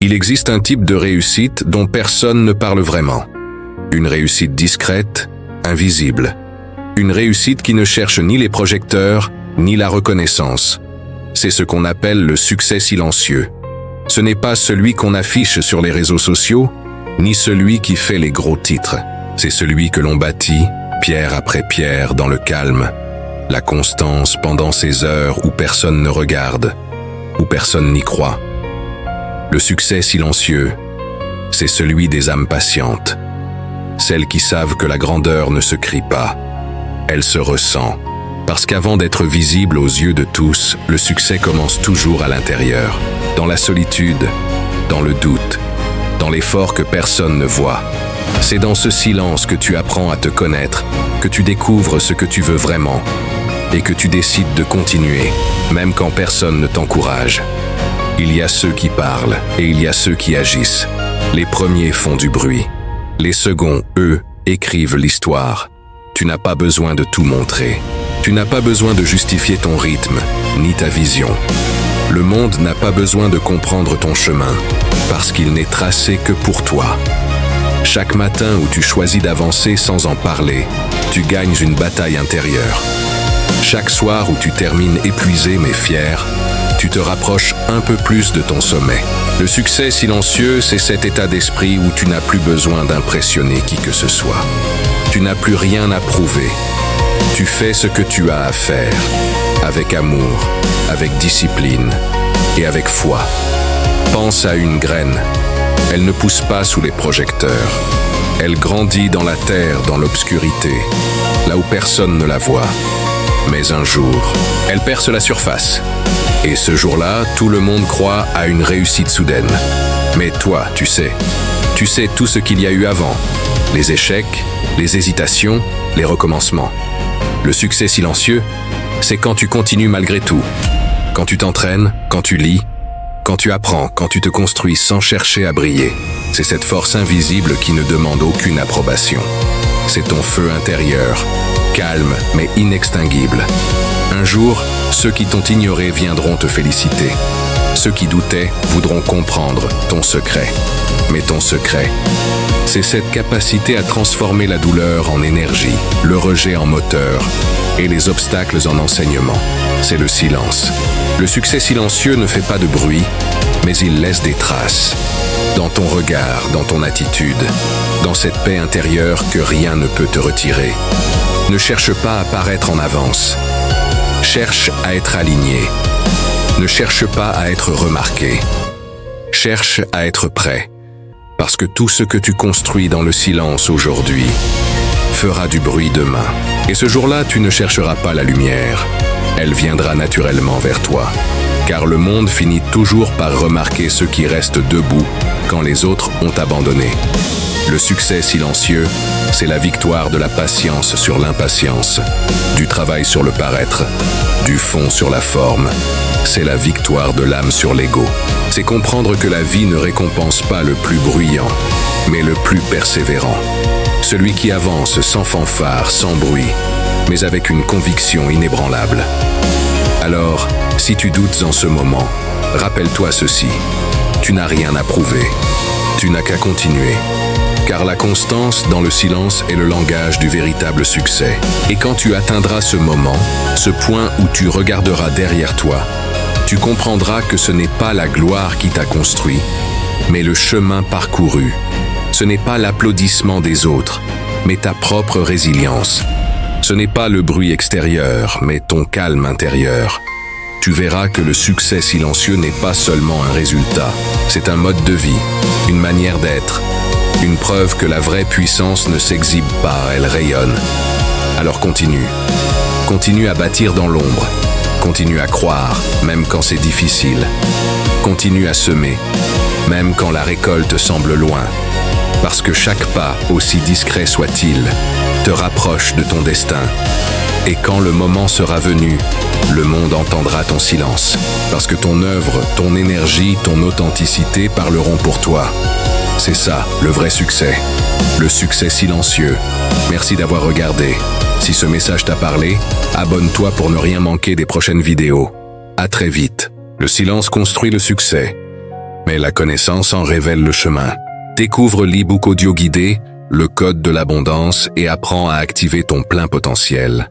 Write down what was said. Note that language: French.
Il existe un type de réussite dont personne ne parle vraiment. Une réussite discrète, invisible. Une réussite qui ne cherche ni les projecteurs, ni la reconnaissance. C'est ce qu'on appelle le succès silencieux. Ce n'est pas celui qu'on affiche sur les réseaux sociaux, ni celui qui fait les gros titres. C'est celui que l'on bâtit, pierre après pierre, dans le calme. La constance pendant ces heures où personne ne regarde, où personne n'y croit. Le succès silencieux, c'est celui des âmes patientes. Celles qui savent que la grandeur ne se crie pas, elle se ressent. Parce qu'avant d'être visible aux yeux de tous, le succès commence toujours à l'intérieur, dans la solitude, dans le doute, dans l'effort que personne ne voit. C'est dans ce silence que tu apprends à te connaître, que tu découvres ce que tu veux vraiment, et que tu décides de continuer, même quand personne ne t'encourage. Il y a ceux qui parlent, et il y a ceux qui agissent. Les premiers font du bruit. Les seconds, eux, écrivent l'histoire. Tu n'as pas besoin de tout montrer. Tu n'as pas besoin de justifier ton rythme, ni ta vision. Le monde n'a pas besoin de comprendre ton chemin, parce qu'il n'est tracé que pour toi. Chaque matin où tu choisis d'avancer sans en parler, tu gagnes une bataille intérieure. Chaque soir où tu termines épuisé mais fier, tu te rapproches un peu plus de ton sommet. Le succès silencieux, c'est cet état d'esprit où tu n'as plus besoin d'impressionner qui que ce soit. Tu n'as plus rien à prouver. Tu fais ce que tu as à faire, avec amour, avec discipline et avec foi. Pense à une graine. Elle ne pousse pas sous les projecteurs. Elle grandit dans la terre, dans l'obscurité, là où personne ne la voit. Mais un jour, elle perce la surface. Et ce jour-là, tout le monde croit à une réussite soudaine. Mais toi, tu sais tout ce qu'il y a eu avant. Les échecs, les hésitations, les recommencements. Le succès silencieux, c'est quand tu continues malgré tout. Quand tu t'entraînes, quand tu lis, quand tu apprends, quand tu te construis sans chercher à briller. C'est cette force invisible qui ne demande aucune approbation. C'est ton feu intérieur, calme mais inextinguible. Un jour, ceux qui t'ont ignoré viendront te féliciter. Ceux qui doutaient voudront comprendre ton secret. Mais ton secret, c'est cette capacité à transformer la douleur en énergie, le rejet en moteur et les obstacles en enseignement. C'est le silence. Le succès silencieux ne fait pas de bruit, mais il laisse des traces. Dans ton regard, dans ton attitude, dans cette paix intérieure que rien ne peut te retirer. Ne cherche pas à paraître en avance. Cherche à être aligné. Ne cherche pas à être remarqué. Cherche à être prêt. Parce que tout ce que tu construis dans le silence aujourd'hui fera du bruit demain. Et ce jour-là, tu ne chercheras pas la lumière. Elle viendra naturellement vers toi. Car le monde finit toujours par remarquer ceux qui restent debout quand les autres ont abandonné. Le succès silencieux, c'est la victoire de la patience sur l'impatience, du travail sur le paraître, du fond sur la forme. C'est la victoire de l'âme sur l'ego. C'est comprendre que la vie ne récompense pas le plus bruyant, mais le plus persévérant. Celui qui avance sans fanfare, sans bruit, mais avec une conviction inébranlable. Alors, si tu doutes en ce moment, rappelle-toi ceci. Tu n'as rien à prouver. Tu n'as qu'à continuer. Car la constance dans le silence est le langage du véritable succès. Et quand tu atteindras ce moment, ce point où tu regarderas derrière toi, tu comprendras que ce n'est pas la gloire qui t'a construit, mais le chemin parcouru. Ce n'est pas l'applaudissement des autres, mais ta propre résilience. Ce n'est pas le bruit extérieur, mais ton calme intérieur. Tu verras que le succès silencieux n'est pas seulement un résultat, c'est un mode de vie, une manière d'être, une preuve que la vraie puissance ne s'exhibe pas, elle rayonne. Alors continue. Continue à bâtir dans l'ombre. Continue à croire, même quand c'est difficile. Continue à semer, même quand la récolte semble loin. Parce que chaque pas, aussi discret soit-il, te rapproche de ton destin. Et quand le moment sera venu, le monde entendra ton silence. Parce que ton œuvre, ton énergie, ton authenticité parleront pour toi. C'est ça, le vrai succès. Le succès silencieux. Merci d'avoir regardé. Si ce message t'a parlé, abonne-toi pour ne rien manquer des prochaines vidéos. À très vite. Le silence construit le succès. Mais la connaissance en révèle le chemin. Découvre l'e-book audio guidé, le code de l'abondance et apprends à activer ton plein potentiel.